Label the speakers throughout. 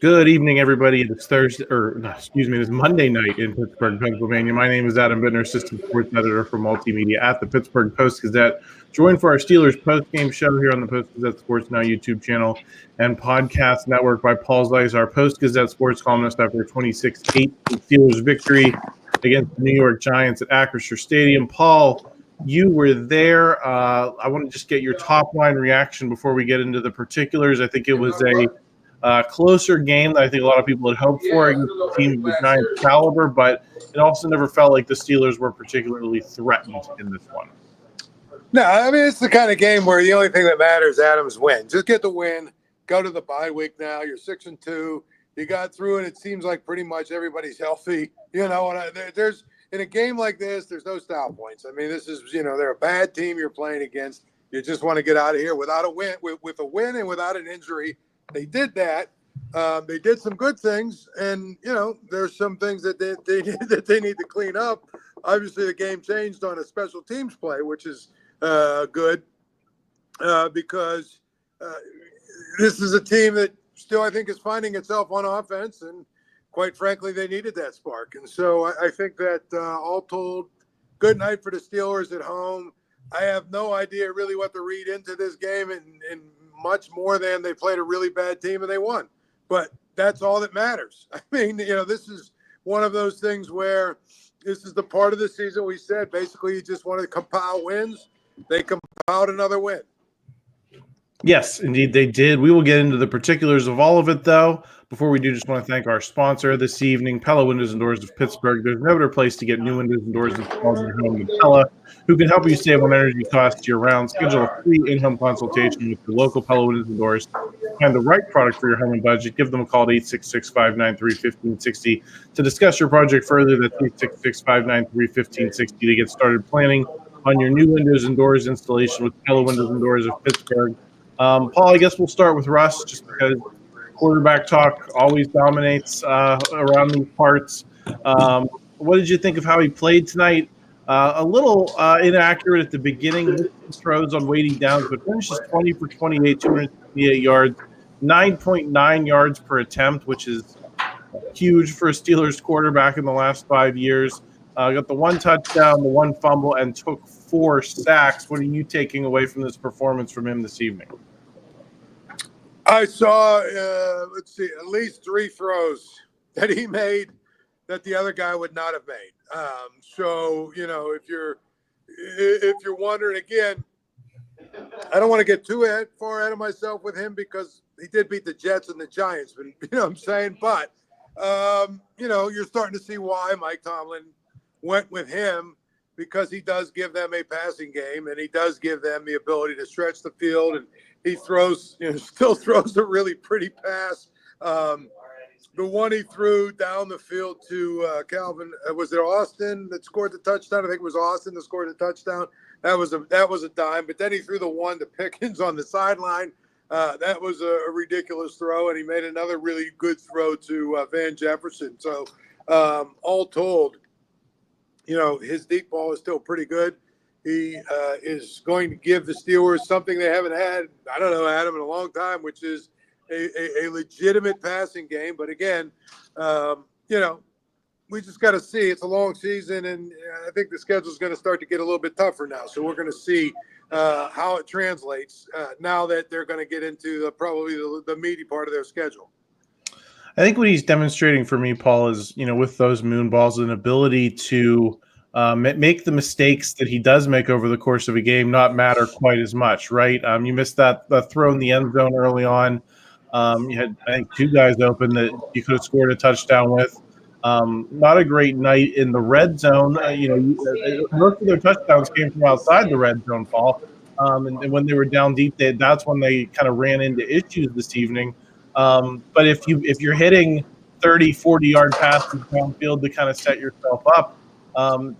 Speaker 1: Good evening, everybody. It's Thursday, or no, excuse me, it's Monday night in Pittsburgh, Pennsylvania. My name is Adam Bittner, assistant sports editor for multimedia at the Pittsburgh Post-Gazette. Joined for our Steelers post-game show here on the Post-Gazette Sports Now YouTube channel and podcast network by Paul Zeise, our Post-Gazette sports columnist after a 26-8 Steelers victory against the New York Giants at Acrisure Stadium. Paul, you were there. I want to just get your top-line reaction before we get into the particulars. I think it was a closer game than I think a lot of people had hoped for against a team of the Giants' caliber, but it also never felt like the Steelers were particularly threatened in this one.
Speaker 2: No, I mean, it's the kind of game where the only thing that matters, Adam, is win. Just get the win. Go to the bye week now. You're 6-2. You got through it. It seems like pretty much everybody's healthy. You know, and there's in a game like this, there's no style points. I mean, this is, they're a bad team you're playing against. You just want to get out of here without a win, with a win and without an injury. They did that. They did some good things, and there's some things that they need to clean up. Obviously, the game changed on a special teams play, which is good because this is a team that still, I think, is finding itself on offense, and quite frankly, they needed that spark. And so I think that all told, good night for the Steelers at home. I have no idea really what to read into this game, and much more than they played a really bad team and they won. But that's all that matters. I mean, this is one of those things where this is the part of the season we said basically you just want to compile wins. They compiled another win.
Speaker 1: Yes, indeed they did. We will get into the particulars of all of it, though. Before we do, just want to thank our sponsor this evening, Pella Windows and Doors of Pittsburgh. There's no better place to get new windows and doors installed in your home than Pella, who can help you save on energy costs year-round. Schedule a free in-home consultation with your local Pella Windows and Doors. Find the right product for your home and budget. Give them a call at 866-593-1560 to discuss your project further. That's 866-593-1560 to get started planning on your new windows and doors installation with Pella Windows and Doors of Pittsburgh. Paul, I guess we'll start with Russ just because quarterback talk always dominates around these parts. What did you think of how he played tonight? A little inaccurate at the beginning, throws on weighty downs, but finishes 20 for 28, 258 yards, 9.9 yards per attempt, which is huge for a Steelers quarterback in the last 5 years. Got the one touchdown, the one fumble, and took 4 sacks. What are you taking away from this performance from him this evening?
Speaker 2: I saw, at least 3 throws that he made that the other guy would not have made. So, if you're wondering, again, I don't want to get too far ahead of myself with him because he did beat the Jets and the Giants, but you know what I'm saying? But, you're starting to see why Mike Tomlin went with him, because he does give them a passing game and he does give them the ability to stretch the field, and he throws, still throws a really pretty pass. The one he threw down the field to Calvin, was it Austin that scored the touchdown? I think it was Austin that scored the touchdown. That was a dime. But then he threw the one to Pickens on the sideline. That was a ridiculous throw, and he made another really good throw to Van Jefferson. So all told, his deep ball is still pretty good. He is going to give the Steelers something they haven't had, I don't know, Adam, in a long time, which is a legitimate passing game. But again, we just got to see. It's a long season, and I think the schedule is going to start to get a little bit tougher now. So we're going to see how it translates now that they're going to get into probably the meaty part of their schedule.
Speaker 1: I think what he's demonstrating for me, Paul, is, with those moon balls, an ability to make the mistakes that he does make over the course of a game not matter quite as much, right? You missed that throw in the end zone early on. You had, I think, 2 guys open that you could have scored a touchdown with. Not a great night in the red zone. Most of their touchdowns came from outside the red zone, Paul. And when they were down deep, that's when they kind of ran into issues this evening. But if you're hitting 30, 40-yard passes downfield to kind of set yourself up,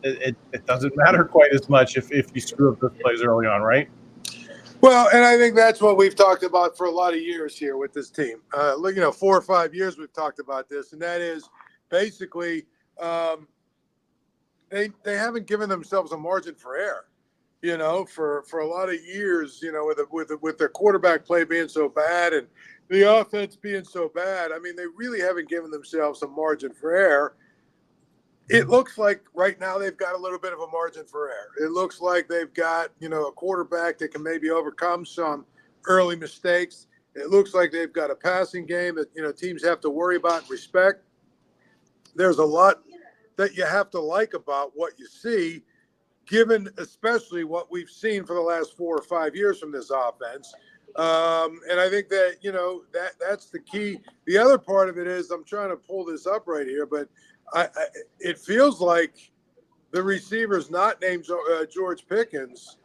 Speaker 1: it doesn't matter quite as much if you screw up those plays early on, right?
Speaker 2: Well, and I think that's what we've talked about for a lot of years here with this team. 4 or 5 years we've talked about this, and that is basically they haven't given themselves a margin for error. For a lot of years, with their quarterback play being so bad, and the offense being so bad, I mean, they really haven't given themselves a margin for error. It looks like right now they've got a little bit of a margin for error. It looks like they've got, a quarterback that can maybe overcome some early mistakes. It looks like they've got a passing game that, teams have to worry about and respect. There's a lot that you have to like about what you see, given especially what we've seen for the last 4 or 5 years from this offense. And I think that, that's the key. The other part of it is, I'm trying to pull this up right here, but it feels like the receivers not named George Pickens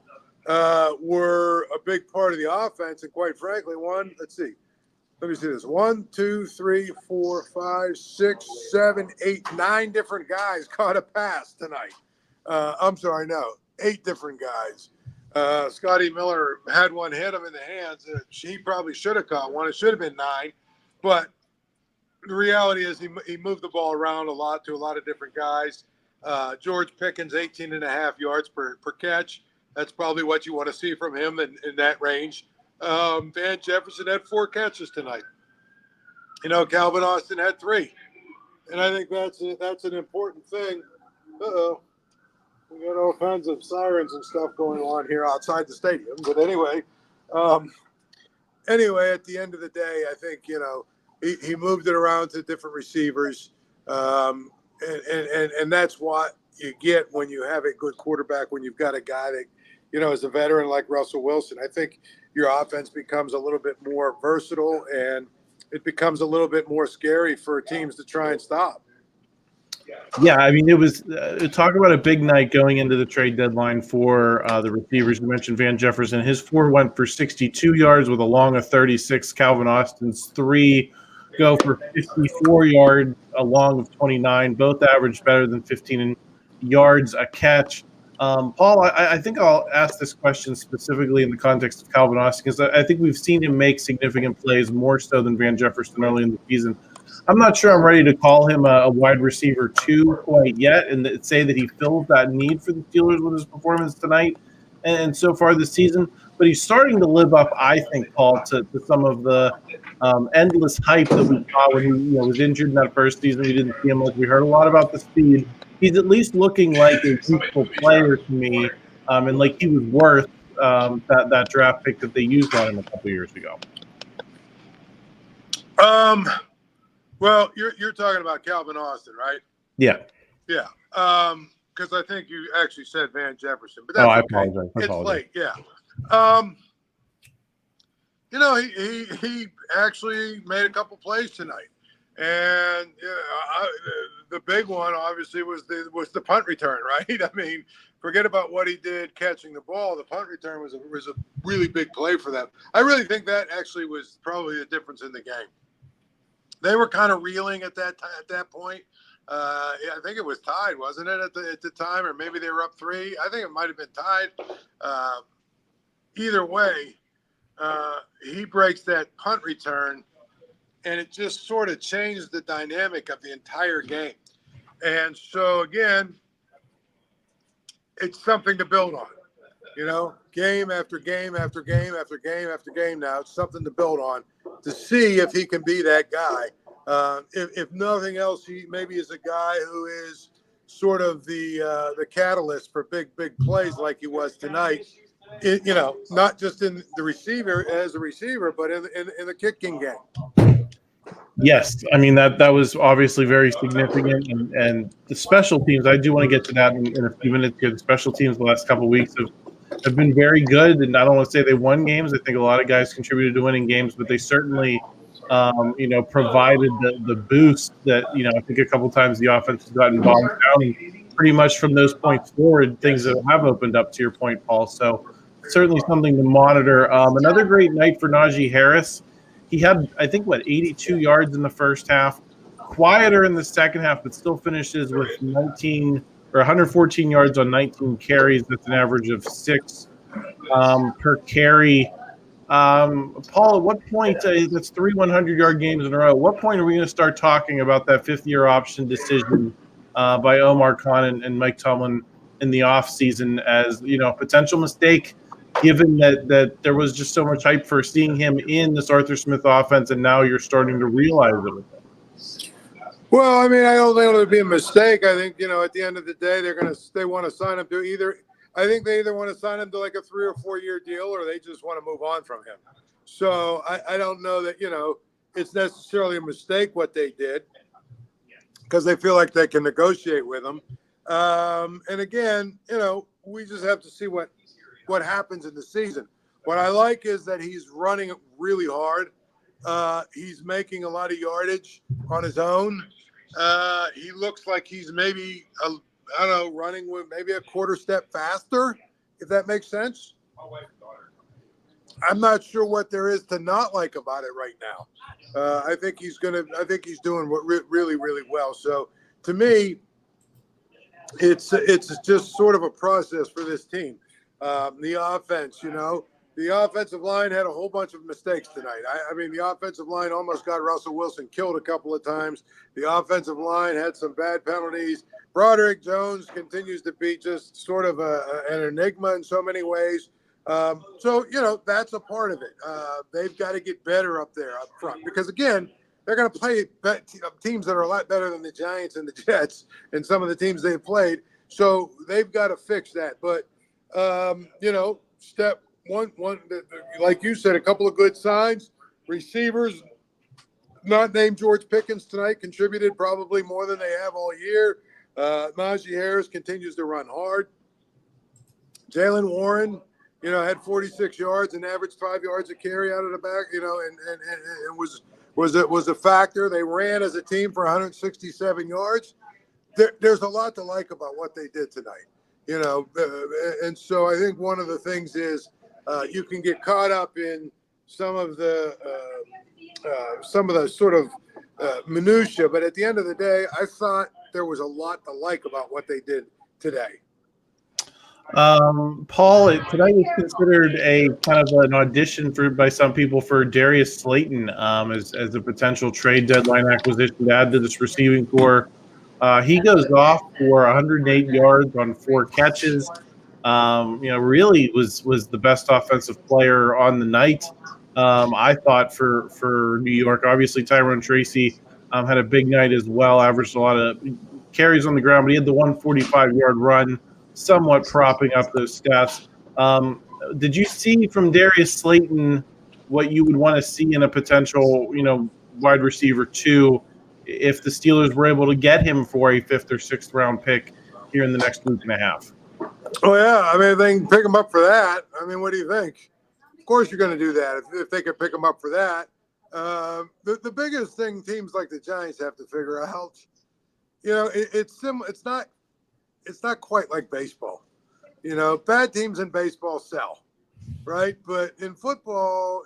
Speaker 2: were a big part of the offense. And quite frankly, let me see this. 1, 2, 3, 4, 5, 6, 7, 8, 9 different guys caught a pass tonight. I'm sorry, no, 8 different guys. Scotty Miller had one hit him in the hands. He probably should have caught one. It should have been 9. But the reality is he moved the ball around a lot to a lot of different guys. George Pickens, 18.5 yards per catch. That's probably what you want to see from him in that range. Van Jefferson had 4 catches tonight. Calvin Austin had 3. And I think that's an important thing. Uh-oh. We got all kinds of sirens and stuff going on here outside the stadium. But anyway, at the end of the day, I think, he moved it around to different receivers. And that's what you get when you have a good quarterback, when you've got a guy that, is a veteran like Russell Wilson. I think your offense becomes a little bit more versatile, and it becomes a little bit more scary for teams to try and stop.
Speaker 1: Yeah, I mean, it was talk about a big night going into the trade deadline for the receivers. You mentioned Van Jefferson. His 4 went for 62 yards with a long of 36. Calvin Austin's 3 go for 54 yards, a long of 29. Both averaged better than 15 yards a catch. Paul, I think I'll ask this question specifically in the context of Calvin Austin, because I think we've seen him make significant plays more so than Van Jefferson early in the season. I'm not sure I'm ready to call him a wide receiver 2 quite yet and say that he fills that need for the Steelers with his performance tonight and so far this season. But he's starting to live up, I think, Paul, to some of the endless hype that we saw when he was injured in that first season. We didn't see him much. We heard a lot about the speed. He's at least looking like a useful player to me, and like he was worth that draft pick that they used on him a couple years ago.
Speaker 2: Well, you're talking about Calvin Austin, right?
Speaker 1: Yeah.
Speaker 2: Yeah. Because I think you actually said Van Jefferson, but that's
Speaker 1: I
Speaker 2: okay.
Speaker 1: apologize.
Speaker 2: It's late. Yeah. He actually made a couple plays tonight, and the big one obviously was the punt return, right? I mean, forget about what he did catching the ball. The punt return was a really big play for them. I really think that actually was probably the difference in the game. They were kind of reeling at that point. I think it was tied, wasn't it, at the time, or maybe they were up 3. I think it might have been tied. Either way, he breaks that punt return, and it just sort of changed the dynamic of the entire game. And so, again, it's something to build on. Game after game after game after game after game now. It's something to build on to see if he can be that guy. If nothing else, he maybe is a guy who is sort of the catalyst for big plays like he was tonight. Not just in the receiver as a receiver, but in the kicking game.
Speaker 1: Yes, I mean that was obviously very significant, and the special teams. I do want to get to that in a few minutes. The special teams the last couple of weeks have been very good, and I don't want to say they won games. I think a lot of guys contributed to winning games, but they certainly, provided the boost that I think a couple of times the offense has gotten bogged down. And pretty much from those points forward, things that have opened up. To your point, Paul. So certainly something to monitor. Another great night for Najee Harris. He had, I think, 82 yards in the first half, quieter in the second half, but still finishes with 114 yards on 19 carries. That's an average of 6 per carry. Paul, at what point, that's 3 100-yard games in a row, at what point are we going to start talking about that fifth-year option decision by Omar Khan and Mike Tomlin in the offseason as, a potential mistake given that there was just so much hype for seeing him in this Arthur Smith offense, and now you're starting to realize it with him?
Speaker 2: Well, I mean, I don't think it'll be a mistake. I think, at the end of the day, they want to sign him to I think they either want to sign him to like a 3 or 4 year deal, or they just want to move on from him. So I don't know that, it's necessarily a mistake what they did, because they feel like they can negotiate with him. And again, we just have to see what happens in the season. What I like is that he's running really hard. He's making a lot of yardage on his own. He looks like he's maybe, running with maybe a quarter step faster, if that makes sense. I'm not sure what there is to not like about it right now. I think he's doing really, really well. So to me, it's just sort of a process for this team. The offense, the offensive line had a whole bunch of mistakes tonight. I mean, the offensive line almost got Russell Wilson killed a couple of times. The offensive line had some bad penalties. Broderick Jones continues to be just sort of an enigma in so many ways. So, that's a part of it. They've got to get better up there up front, because, again, they're going to play teams that are a lot better than the Giants and the Jets and some of the teams they've played. So they've got to fix that. But, step one, like you said, a couple of good signs. Receivers not named George Pickens tonight contributed probably more than they have all year. Najee Harris continues to run hard. Jalen Warren, had 46 yards and averaged 5 yards a carry out of the back, and was a factor. They ran as a team for 167 yards. There's a lot to like about what they did tonight, and so I think one of the things is you can get caught up in some of the sort of minutia, but at the end of the day, I thought there was a lot to like about what they did today.
Speaker 1: Paul, tonight was considered a kind of an audition by some people for Darius Slayton as a potential trade deadline acquisition to add to this receiving corps. He goes off for 108 yards on 4 catches. Really was the best offensive player on the night. I thought for New York. Obviously, Tyrone Tracy had a big night as well, averaged a lot of carries on the ground, but he had the 145-yard run, somewhat propping up those stats. Did you see from Darius Slayton what you would want to see in a potential, wide receiver 2 if the Steelers were able to get him for a 5th or 6th round pick here in the next week and a half?
Speaker 2: Oh, yeah. I mean, they can pick him up for that. I mean, what do you think? Of course you're going to do that if they can pick him up for that. The biggest thing teams like the Giants have to figure out, it's not quite like baseball. Bad teams in baseball sell, right? But in football,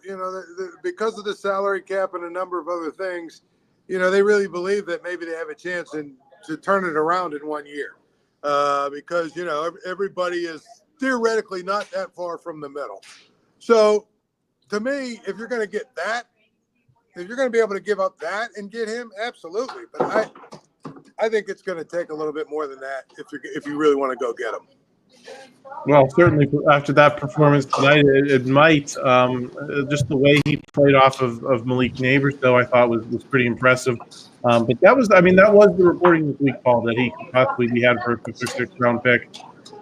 Speaker 2: because of the salary cap and a number of other things, they really believe that maybe they have a chance to turn it around in 1 year. Because, everybody is theoretically not that far from the middle. So, to me, if you're going to get that, if you're going to be able to give up that and get him, absolutely. But I think it's going to take a little bit more than that if you really want to go get him.
Speaker 1: Well, certainly after that performance tonight, it might. Just the way he played off of Malik Neighbors, though, I thought was pretty impressive. But that was the reporting this week, Paul, that he could possibly be had for a 5th or 6th round pick.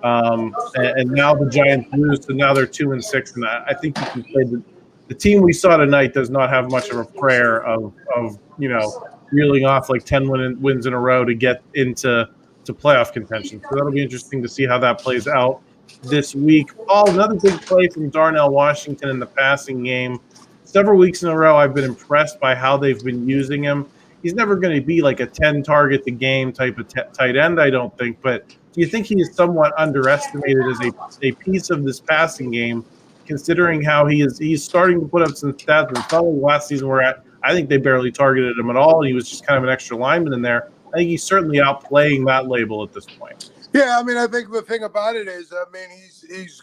Speaker 1: And now the Giants lose, so now they're 2-6, and I think you can say that the team we saw tonight does not have much of a prayer of reeling off like 10 wins in a row to get into playoff contention. So that'll be interesting to see how that plays out this week. Paul, another big play from Darnell Washington in the passing game. Several weeks in a row, I've been impressed by how they've been using him. He's never going to be like a 10 target a game type of tight end, I don't think. But do you think he is somewhat underestimated as a piece of this passing game, considering how he's starting to put up some stats? And probably last season I think they barely targeted him at all. He was just kind of an extra lineman in there. I think he's certainly outplaying that label at this point.
Speaker 2: Yeah, I mean, I think the thing about it is,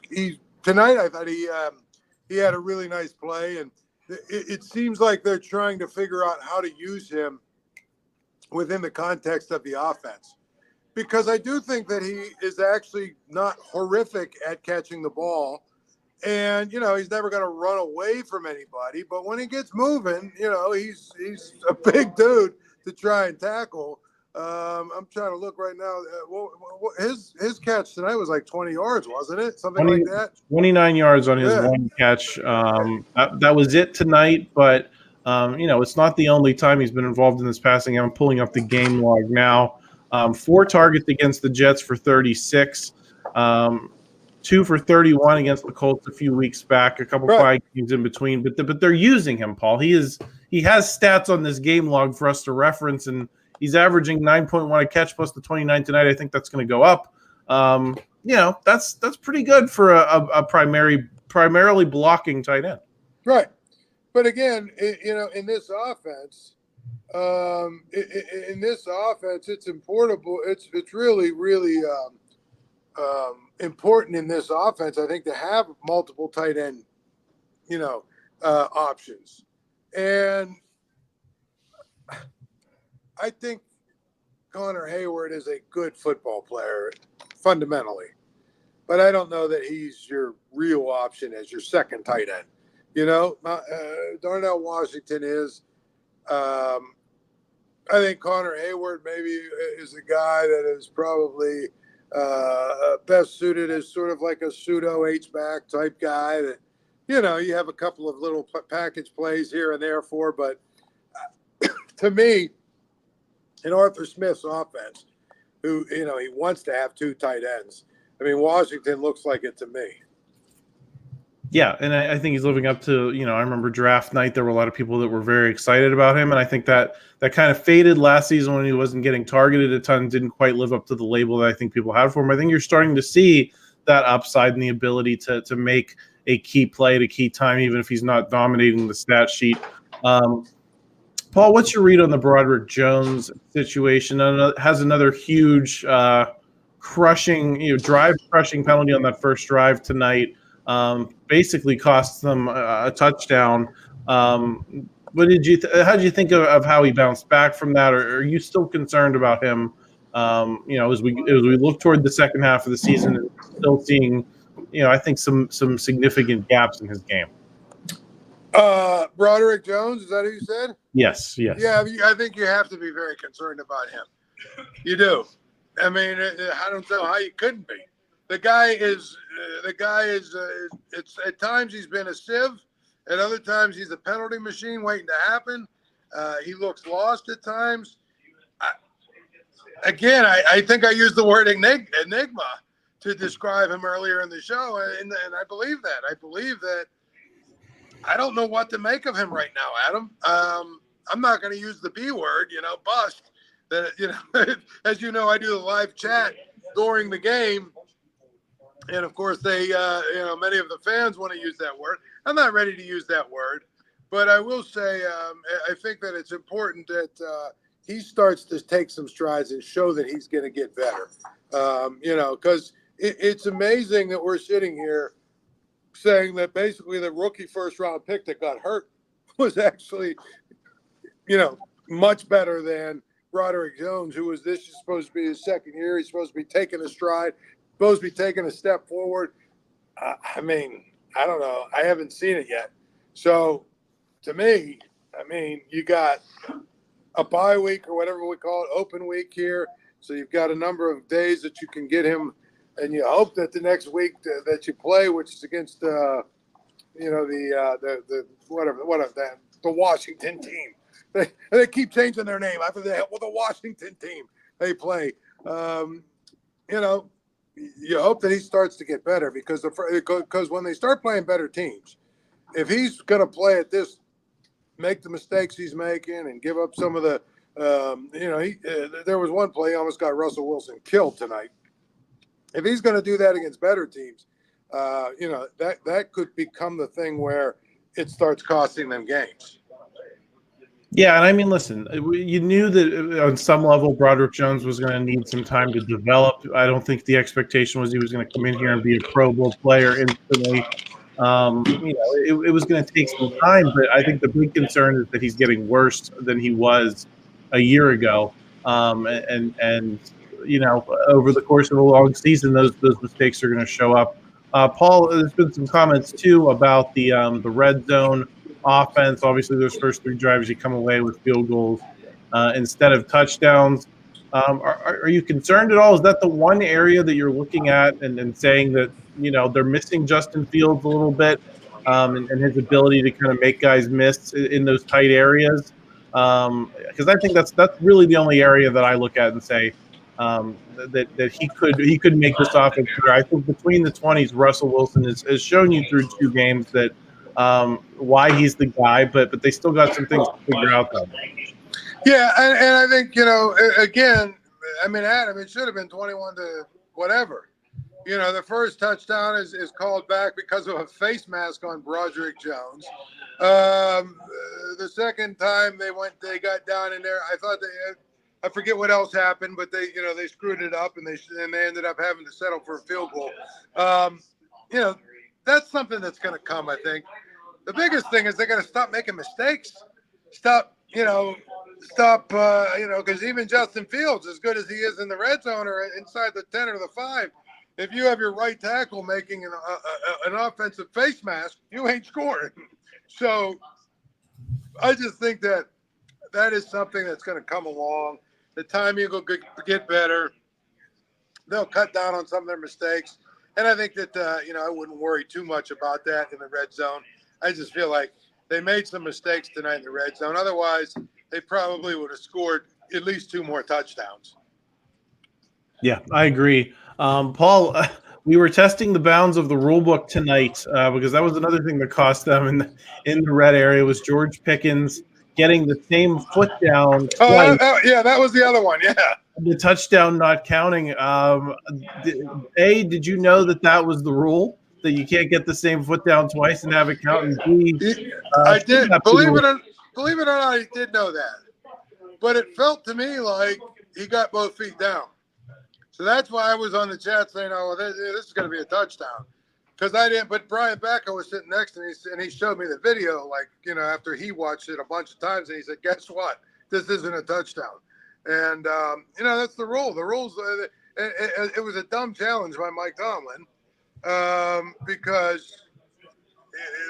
Speaker 2: he's tonight. I thought he had a really nice play, and it seems like they're trying to figure out how to use him within the context of the offense, because I do think that he is actually not horrific at catching the ball, And, he's never going to run away from anybody. But when he gets moving, he's a big dude to try and tackle. I'm trying to look right now. His catch tonight was like 20 yards, wasn't it? Something like that?
Speaker 1: 29 yards on his one catch. That was it tonight. But, it's not the only time he's been involved in this passing. I'm pulling up the game log now. 4 targets against the Jets for 36. 2 for 31 against the Colts a few weeks back, a couple quiet games in between, but they're using him, Paul. He has stats on this game log for us to reference, and he's averaging 9.1 a catch plus the 29 tonight. I think that's going to go up. That's pretty good for a primarily blocking tight end.
Speaker 2: Right. But again, in this offense, it's important. It's really, really important in this offense, I think, to have multiple tight end, options. And I think Connor Hayward is a good football player fundamentally, but I don't know that he's your real option as your second tight end. Darnell Washington is. I think Connor Hayward maybe is a guy that is probably best suited as sort of like a pseudo H-back type guy that, you have a couple of little package plays here and there for. But to me, in Arthur Smith's offense, who, he wants to have 2 tight ends. I mean, Washington looks like it to me.
Speaker 1: Yeah, and I think he's living up to, I remember draft night, there were a lot of people that were very excited about him, and I think that kind of faded last season when he wasn't getting targeted a ton, didn't quite live up to the label that I think people had for him. I think you're starting to see that upside and the ability to make a key play at a key time, even if he's not dominating the stat sheet. Paul, what's your read on the Broderick Jones situation? Has another huge crushing penalty on that first drive tonight. Basically costs them a touchdown. How did you think of how he bounced back from that? Or are you still concerned about him? As we look toward the second half of the season, and still seeing, I think some significant gaps in his game.
Speaker 2: Broderick Jones, is that who you said?
Speaker 1: Yes. Yeah,
Speaker 2: I think you have to be very concerned about him. You do. I mean, I don't know how you couldn't be. The guy is. It's at times he's been a sieve. At other times he's a penalty machine waiting to happen. He looks lost at times. I think I used the word enigma to describe him earlier in the show, and I believe that. I believe that. I don't know what to make of him right now, Adam. I'm not going to use the B word, bust. That as you know, I do the live chat during the game. And of course, they, many of the fans want to use that word. I'm not ready to use that word, but I will say I think that it's important that he starts to take some strides and show that he's going to get better. Because it's amazing that we're sitting here saying that basically the rookie first-round pick that got hurt was actually, much better than Broderick Jones, who was this is supposed to be his second year. He's supposed to be taking a stride. Supposed to be taking a step forward. I don't know. I haven't seen it yet. So, to me, you got a bye week or whatever we call it, open week here. So you've got a number of days that you can get him, and you hope that the next week that you play, which is against the Washington team. They keep changing their name after the Washington team they play. You hope that he starts to get better because when they start playing better teams, if he's going to play at this, make the mistakes he's making and give up some of the, there was one play he almost got Russell Wilson killed tonight. If he's going to do that against better teams, that could become the thing where it starts costing them games.
Speaker 1: Yeah, and listen, you knew that on some level Broderick Jones was going to need some time to develop. I don't think the expectation was he was going to come in here and be a Pro Bowl player instantly. It was going to take some time, but I think the big concern is that he's getting worse than he was a year ago. And over the course of a long season, those mistakes are going to show up Paul, there's been some comments too about the red zone offense. Obviously, those first 3 drives, you come away with field goals instead of touchdowns. Are you concerned at all? Is that the one area that you're looking at and saying that they're missing Justin Fields a little bit and his ability to kind of make guys miss in those tight areas? Because I think that's really the only area that I look at and say that he could make this offense better. I think between the 20s, Russell Wilson has shown you through 2 games that why he's the guy, but they still got some things to figure out though.
Speaker 2: Yeah, and I think, again, I mean, Adam, it should have been 21 to whatever. The first touchdown is called back because of a face mask on Broderick Jones. The second time they got down in there, I thought I forget what else happened, but they screwed it up and they ended up having to settle for a field goal. That's something that's going to come, I think. The biggest thing is they got to stop making mistakes. Stop, because even Justin Fields, as good as he is in the red zone or inside the 10 or the 5, if you have your right tackle making an offensive face mask, you ain't scoring. So I just think that is something that's going to come along. The timing will get better. They'll cut down on some of their mistakes. And I think that, I wouldn't worry too much about that in the red zone. I just feel like they made some mistakes tonight in the red zone. Otherwise, they probably would have scored at least 2 more touchdowns.
Speaker 1: Yeah, I agree. Paul, we were testing the bounds of the rule book tonight because that was another thing that cost them in the red area was George Pickens getting the same foot down twice.
Speaker 2: That was the other one, yeah.
Speaker 1: The touchdown not counting. Did you know that was the rule, that you can't get the same foot down twice and have it count? And B,
Speaker 2: I did. Believe it or not, I did know that. But it felt to me like he got both feet down. So that's why I was on the chat saying, this is going to be a touchdown. Because I didn't, but Brian Backo was sitting next to me and he showed me the video, after he watched it a bunch of times, and he said, guess what? This isn't a touchdown. And, that's the rule. The rules, it was a dumb challenge by Mike Tomlin because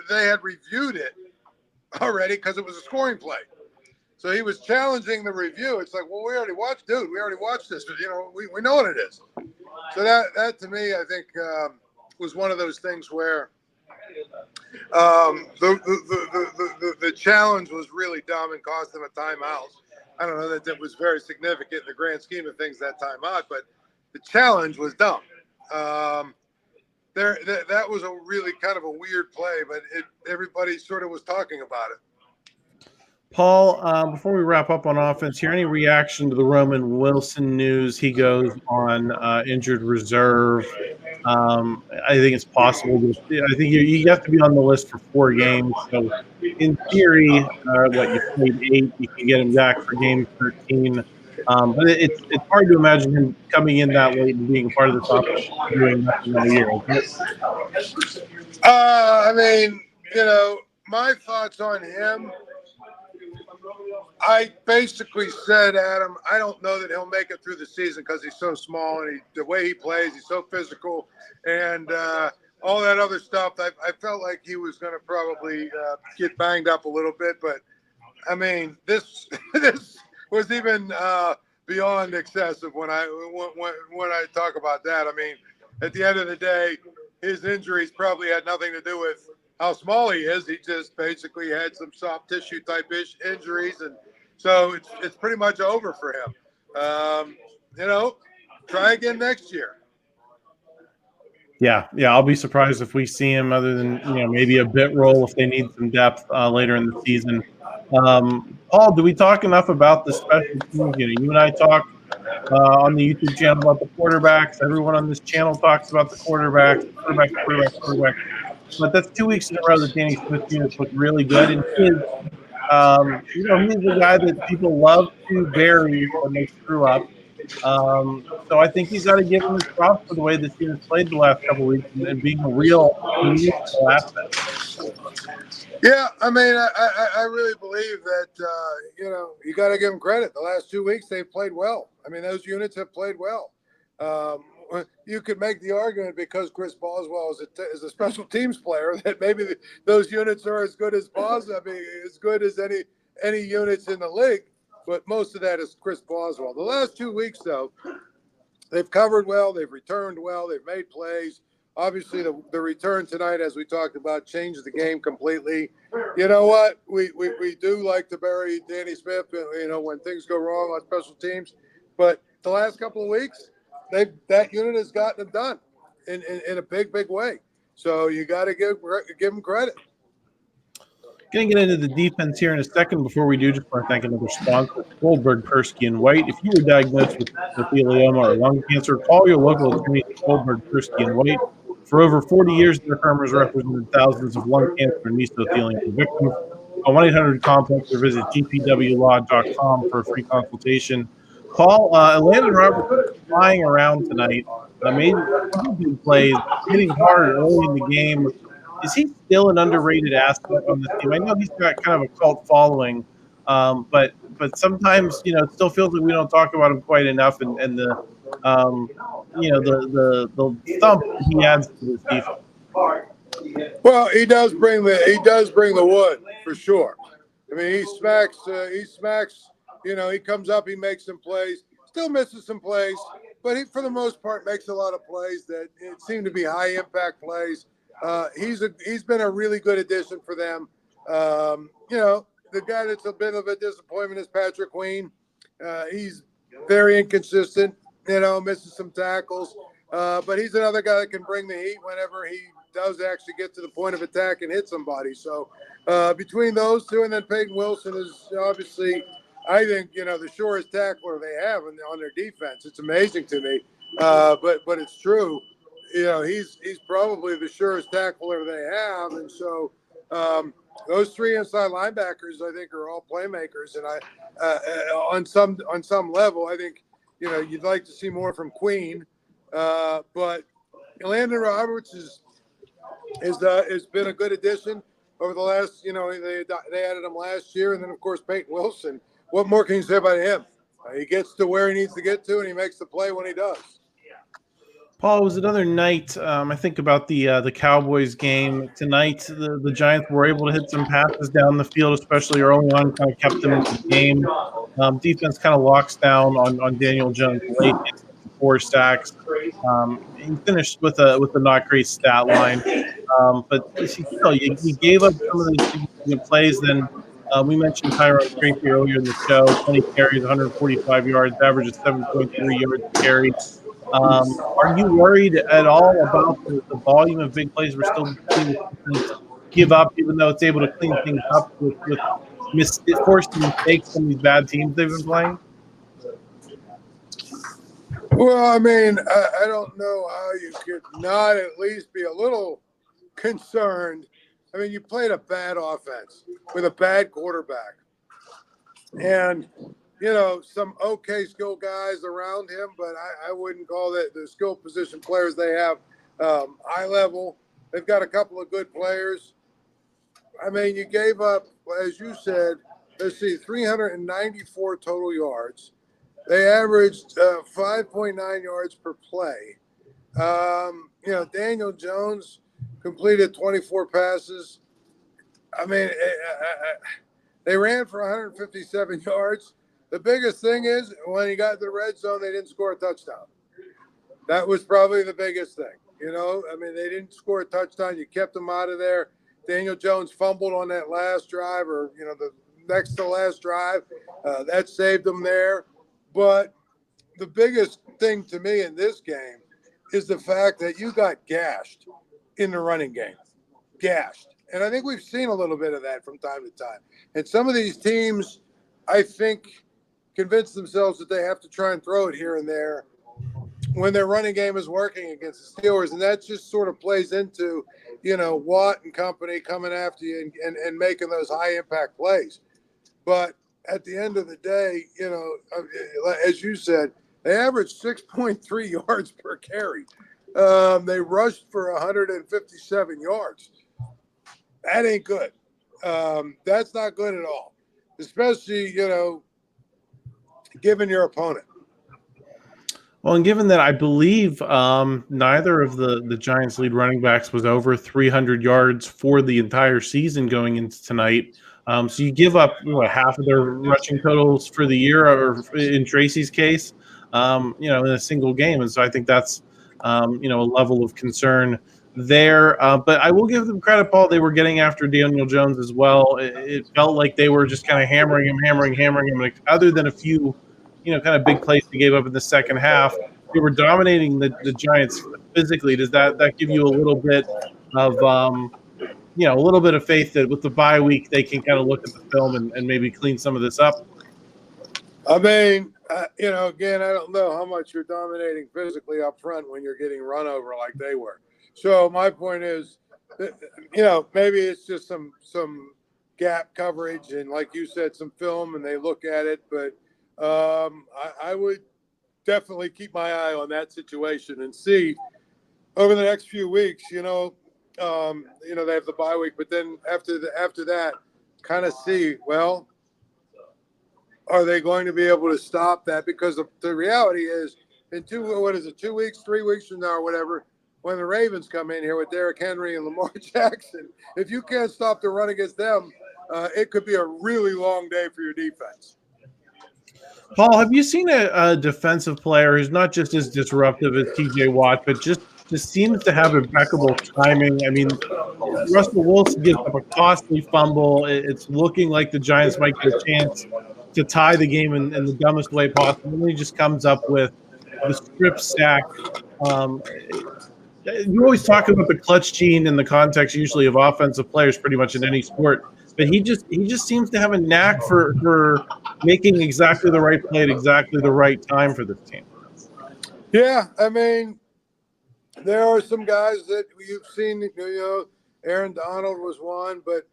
Speaker 2: they had reviewed it already because it was a scoring play. So he was challenging the review. It's like, well, we already watched this. We know what it is. So that to me, I think, was one of those things where the challenge was really dumb and cost them a timeout. I don't know that was very significant in the grand scheme of things, that timeout, but the challenge was dumb. That was a really kind of a weird play, but everybody sort of was talking about it.
Speaker 1: Paul, before we wrap up on offense here, any reaction to the Roman Wilson news? He goes on injured reserve. I think it's possible. I think you have to be on the list for 4 games. So, in theory, you played 8, you can get him back for game 13. But it's hard to imagine him coming in that late and being part of this offense doing nothing all year.
Speaker 2: My thoughts on him. I basically said, Adam, I don't know that he'll make it through the season because he's so small and the way he plays, he's so physical, and all that other stuff. I felt like he was going to probably get banged up a little bit, but I mean, this was even beyond excessive when I talk about that. I mean, at the end of the day, his injuries probably had nothing to do with how small he is. He just basically had some soft tissue type injuries, and so it's pretty much over for him. Try again next year.
Speaker 1: Yeah, I'll be surprised if we see him other than maybe a bit role if they need some depth later in the season. Paul, do we talk enough about the special teams? You and I talk on the YouTube channel about the quarterbacks. Everyone on this channel talks about the quarterbacks. But that's 2 weeks in a row that Danny Smith units look really good. And he is, he's the guy that people love to bury when they screw up. So I think he's got to give him his props for the way this team has played the last couple of weeks and being a real meaningful asset.
Speaker 2: Yeah, I mean, I really believe that, you got to give him credit. The last 2 weeks, they've played well. I mean, those units have played well. you could make the argument because Chris Boswell is a special teams player that maybe those units are as good as Boswell, I mean, as good as any units in the league. But most of that is Chris Boswell. The last 2 weeks, though, they've covered well, they've returned well, they've made plays. Obviously, the return tonight, as we talked about, changed the game completely. You know what? We do like to bury Danny Smith, when things go wrong on special teams. But the last couple of weeks, that unit has gotten them done in a big way. So you got to give them credit.
Speaker 1: Going to get into the defense here in a second. Before we do, just want to thank another sponsor, Goldberg, Persky, and White. If you were diagnosed with mesothelioma or lung cancer, call your local attorney at Goldberg, Persky, and White. For over 40 years, their firm has represented thousands of lung cancer and mesothelioma victims. Call 1-800-COMPLEX or visit gpwlaw.com for a free consultation. Paul, Landon Roberts is flying around tonight. Made a couple big plays, hitting hard early in the game. Is he still an underrated asset on the team? I know he's got kind of a cult following, but sometimes it still feels like we don't talk about him quite enough, and the the thump he adds to this defense.
Speaker 2: Well, he does bring the wood for sure. I mean, he smacks. He comes up, he makes some plays, still misses some plays, but he, for the most part, makes a lot of plays that seem to be high impact plays. He's been a really good addition for them. The guy that's a bit of a disappointment is Patrick Queen. He's very inconsistent, misses some tackles. But he's another guy that can bring the heat whenever he does actually get to the point of attack and hit somebody. So between those two, and then Peyton Wilson is obviously, I think, the surest tackler they have on their defense. It's amazing to me, but it's true. He's probably the surest tackler they have, and so those three inside linebackers, I think, are all playmakers. And on some level, I think you'd like to see more from Queen, but Landon Roberts has been a good addition over the last. They added him last year, and then of course Peyton Wilson. What more can you say about him? He gets to where he needs to get to, and he makes the play when he does.
Speaker 1: Paul, it was another night. I think about the Cowboys game tonight. The Giants were able to hit some passes down the field, especially early on, kind of kept them in the game. Defense kind of locks down on Daniel Jones late, 4 sacks. He finished with a not great stat line, but you gave up some of the significant plays. Then we mentioned Tyrone Tracy earlier in the show. 20 carries, 145 yards, averages 7.3 yards per carry. Are you worried at all about the volume of big plays we're still seeing give up, even though it's able to clean things up with forcing mistakes from these bad teams they've been playing?
Speaker 2: Well, I mean, I don't know how you could not at least be a little concerned. I mean, you played a bad offense with a bad quarterback. And some okay skill guys around him, but I wouldn't call that the skill position players they have high level. They've got a couple of good players. I mean, you gave up, as you said, 394 total yards. They averaged 5.9 yards per play. Daniel Jones completed 24 passes. I mean, they ran for 157 yards. The biggest thing is when he got to the red zone, they didn't score a touchdown. That was probably the biggest thing. I mean, they didn't score a touchdown. You kept them out of there. Daniel Jones fumbled on that last drive, or the next to last drive. That saved them there. But the biggest thing to me in this game is the fact that you got gashed in the running game. Gashed. And I think we've seen a little bit of that from time to time. And some of these teams, I think, convince themselves that they have to try and throw it here and there when their running game is working against the Steelers. And that just sort of plays into, Watt and company coming after you and making those high impact plays. But at the end of the day, as you said, they averaged 6.3 yards per carry. They rushed for 157 yards. That ain't good. That's not good at all, especially, given your opponent.
Speaker 1: Well, and given that I believe neither of the Giants' lead running backs was over 300 yards for the entire season going into tonight. So you give up half of their rushing totals for the year, or in Tracy's case, in a single game. And so I think that's, a level of concern there. But I will give them credit, Paul. They were getting after Daniel Jones as well. It felt like they were just kind of hammering him. Like, other than a few kind of big plays they gave up in the second half, they were dominating the Giants physically. Does that give you a little bit of a little bit of faith that with the bye week they can kind of look at the film and maybe clean some of this up?
Speaker 2: I mean, again, I don't know how much you're dominating physically up front when you're getting run over like they were. So my point is, maybe it's just some gap coverage and, like you said, some film, and they look at it. But I would definitely keep my eye on that situation and see over the next few weeks. They have the bye week, but then after that, kind of see, well, are they going to be able to stop that? Because the reality is, in 2 weeks, 3 weeks from now, or whatever, when the Ravens come in here with Derrick Henry and Lamar Jackson, if you can't stop the run against them, it could be a really long day for your defense.
Speaker 1: Paul, have you seen a defensive player who's not just as disruptive as TJ Watt, but just seems to have impeccable timing? I mean, Russell Wilson gives up a costly fumble. It's looking like the Giants might get a chance to tie the game in the dumbest way possible. And he just comes up with the strip sack. You always talk about the clutch gene in the context usually of offensive players pretty much in any sport. But he just seems to have a knack for making exactly the right play at exactly the right time for this team.
Speaker 2: Yeah, I mean, there are some guys that you've seen, Aaron Donald was one, but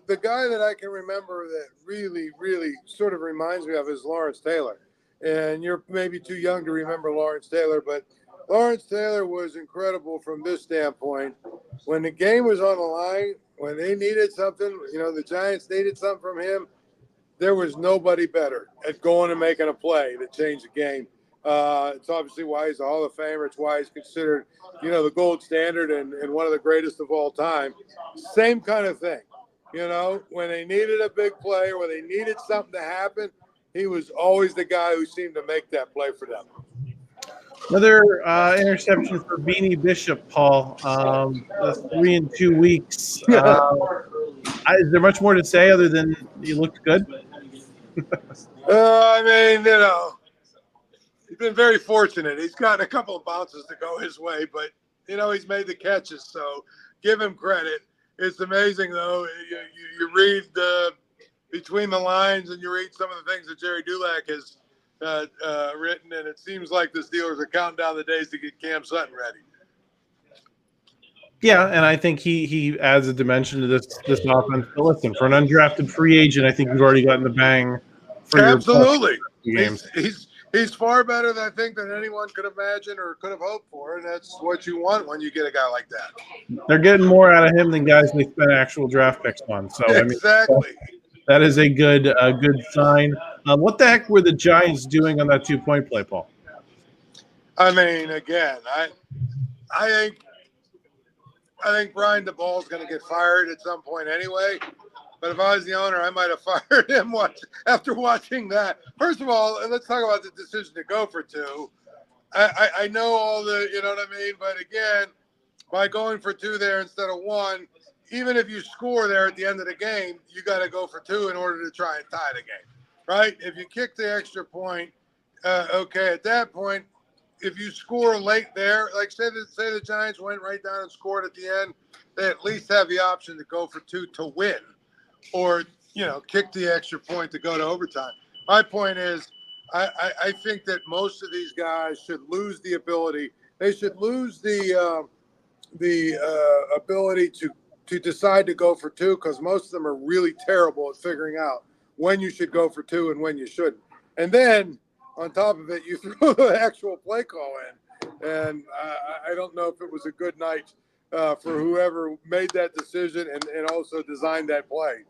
Speaker 2: the guy that I can remember that really, really sort of reminds me of is Lawrence Taylor. And you're maybe too young to remember Lawrence Taylor, but Lawrence Taylor was incredible from this standpoint. When the game was on the line, when they needed something, the Giants needed something from him, there was nobody better at going and making a play to change the game. It's obviously why he's a Hall of Famer. It's why he's considered, the gold standard and one of the greatest of all time. Same kind of thing. When they needed a big play or when they needed something to happen, he was always the guy who seemed to make that play for them.
Speaker 1: Another interception for Beanie Bishop, Paul. 3 in 2 weeks. Is there much more to say other than he looked good?
Speaker 2: I mean, he's been very fortunate. He's gotten a couple of bounces to go his way, but, he's made the catches, so give him credit. It's amazing, though. You read between the lines and you read some of the things that Jerry Dulac has written, and it seems like the Steelers are counting down the days to get Cam Sutton ready.
Speaker 1: Yeah, and I think he adds a dimension to this offense. But listen, for an undrafted free agent, I think you've already gotten the bang for
Speaker 2: Absolutely.
Speaker 1: Your games.
Speaker 2: He's far better than I think than anyone could imagine or could have hoped for, and that's what you want when you get a guy like that.
Speaker 1: They're getting more out of him than guys they spent actual draft picks on. So
Speaker 2: exactly.
Speaker 1: I mean, that is a good sign. What the heck were the Giants doing on that 2-point play, Paul?
Speaker 2: I mean, again, I think Brian DeBall's going to get fired at some point anyway. But if I was the owner, I might have fired him after watching that. First of all, let's talk about the decision to go for 2. I know all the, what I mean? But again, by going for 2 there instead of 1, even if you score there at the end of the game, you got to go for 2 in order to try and tie the game, right? If you kick the extra point, okay, at that point, if you score late there, like say the Giants went right down and scored at the end, they at least have the option to go for 2 to win, or kick the extra point to go to overtime. My point is, I think that most of these guys should lose the ability. They should lose the ability to decide to go for 2, because most of them are really terrible at figuring out when you should go for 2 and when you shouldn't. And then on top of it, you throw the actual play call in. And I don't know if it was a good night for whoever made that decision and also designed that play.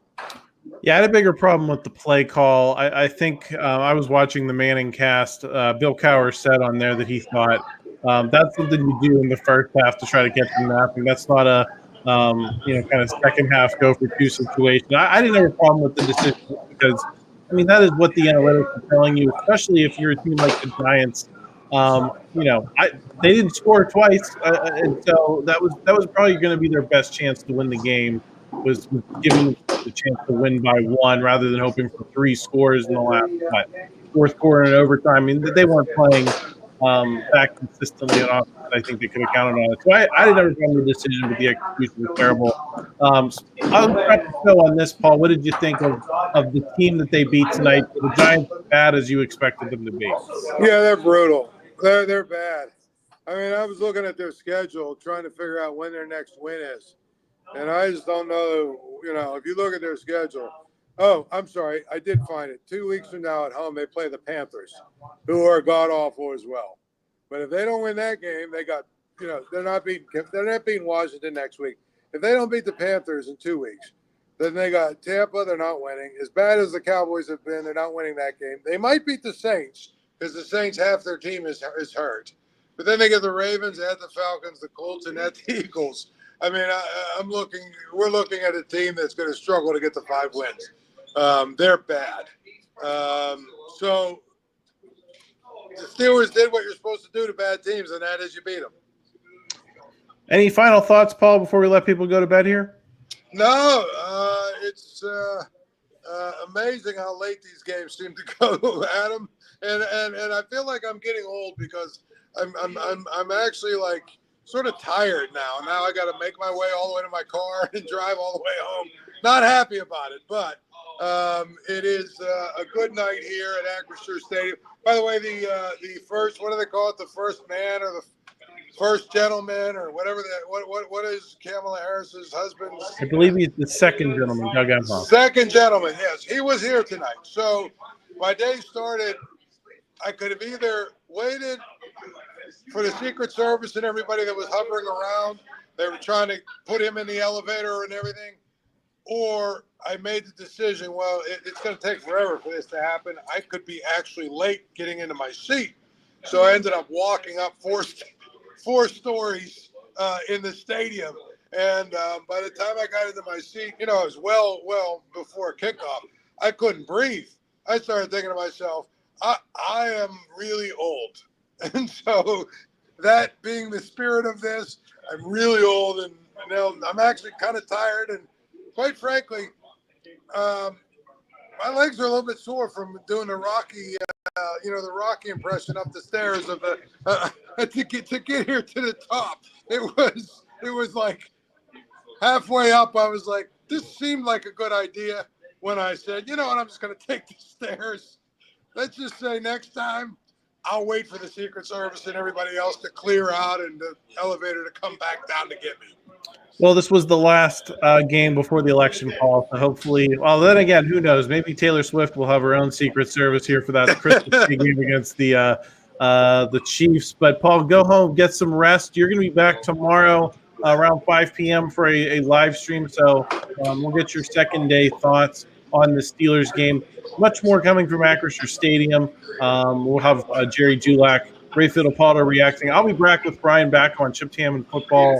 Speaker 1: Yeah, I had a bigger problem with the play call. I think I was watching the Manning cast. Bill Cowher said on there that he thought that's something you do in the first half to try to get them napping. That's not a kind of second half go for two situation. I didn't have a problem with the decision because that is what the analytics are telling you, especially if you're a team like the Giants. They didn't score twice, and so that was probably going to be their best chance to win the game. Was giving them the chance to win by one rather than hoping for three scores in the last fourth quarter and overtime. They weren't playing that consistently on offense. I think they could have counted on it. So I didn't understand the decision, but the execution was terrible. I'll wrap the show on this, Paul. What did you think of the team that they beat tonight? Were the Giants as bad as you expected them to be?
Speaker 2: Yeah, they're brutal. They're bad. I was looking at their schedule, trying to figure out when their next win is. And I just don't know, if you look at their schedule. Oh, I'm sorry. I did find it. 2 weeks from now at home, they play the Panthers, who are god-awful as well. But if they don't win that game, they got, they're not beating Washington next week. If they don't beat the Panthers in 2 weeks, then they got Tampa. They're not winning. As bad as the Cowboys have been, they're not winning that game. They might beat the Saints because the Saints, half their team is hurt. But then they get the Ravens, at the Falcons, the Colts, and at the Eagles. We're looking at a team that's going to struggle to get to 5 wins. They're bad. So the Steelers did what you're supposed to do to bad teams, and that is you beat them.
Speaker 1: Any final thoughts, Paul, before we let people go to bed here?
Speaker 2: No, it's amazing how late these games seem to go, Adam. And I feel like I'm getting old because I'm actually like sort of tired now. Now I got to make my way all the way to my car and drive all the way home. Not happy about it, but it is a good night here at Acrisure Stadium. By the way, the first, what do they call it? The first man or the first gentleman or whatever that. What is Kamala Harris's husband's?
Speaker 1: I believe he's the second gentleman, Doug Emhoff.
Speaker 2: Second gentleman, yes, he was here tonight. So my day started. I could have either waited for the Secret Service and everybody that was hovering around. They were trying to put him in the elevator and everything. Or I made the decision, well, it's going to take forever for this to happen. I could be actually late getting into my seat. So I ended up walking up four stories in the stadium. And by the time I got into my seat, it was well before kickoff. I couldn't breathe. I started thinking to myself, I am really old. And so that being the spirit of this, I'm really old and I'm actually kind of tired. And quite frankly, my legs are a little bit sore from doing the Rocky, the Rocky impression up the stairs of the to get here to the top. It was like halfway up. I was like, this seemed like a good idea when I said, I'm just going to take the stairs. Let's just say next time I'll wait for the Secret Service and everybody else to clear out and the elevator to come back down to get me.
Speaker 1: Well, this was the last game before the election, Paul. So hopefully, well, then again, who knows? Maybe Taylor Swift will have her own Secret Service here for that Christmas game against the Chiefs. But Paul, go home, get some rest. You're going to be back tomorrow around 5 p.m. for a live stream. So we'll get your second day thoughts on the Steelers game. Much more coming from Acrisure Stadium. We'll have Jerry Dulac, Ray Fittlepaldo reacting. I'll be back with Brian back on Chipped Ham and Football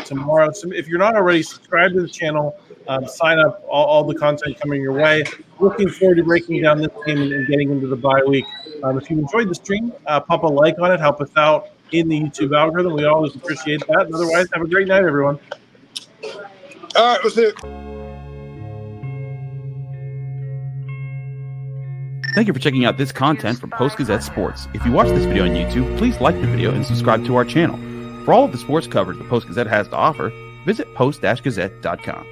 Speaker 1: tomorrow. So if you're not already, subscribe to the channel, sign up, all the content coming your way. Looking forward to breaking down this game and getting into the bye week. If you enjoyed the stream, pop a like on it, help us out in the YouTube algorithm. We always appreciate that. And otherwise, have a great night, everyone.
Speaker 2: All right, we'll see you.
Speaker 3: Thank you for checking out this content from Post-Gazette Sports. If you watch this video on YouTube, please like the video and subscribe to our channel. For all of the sports coverage the Post-Gazette has to offer, visit post-gazette.com.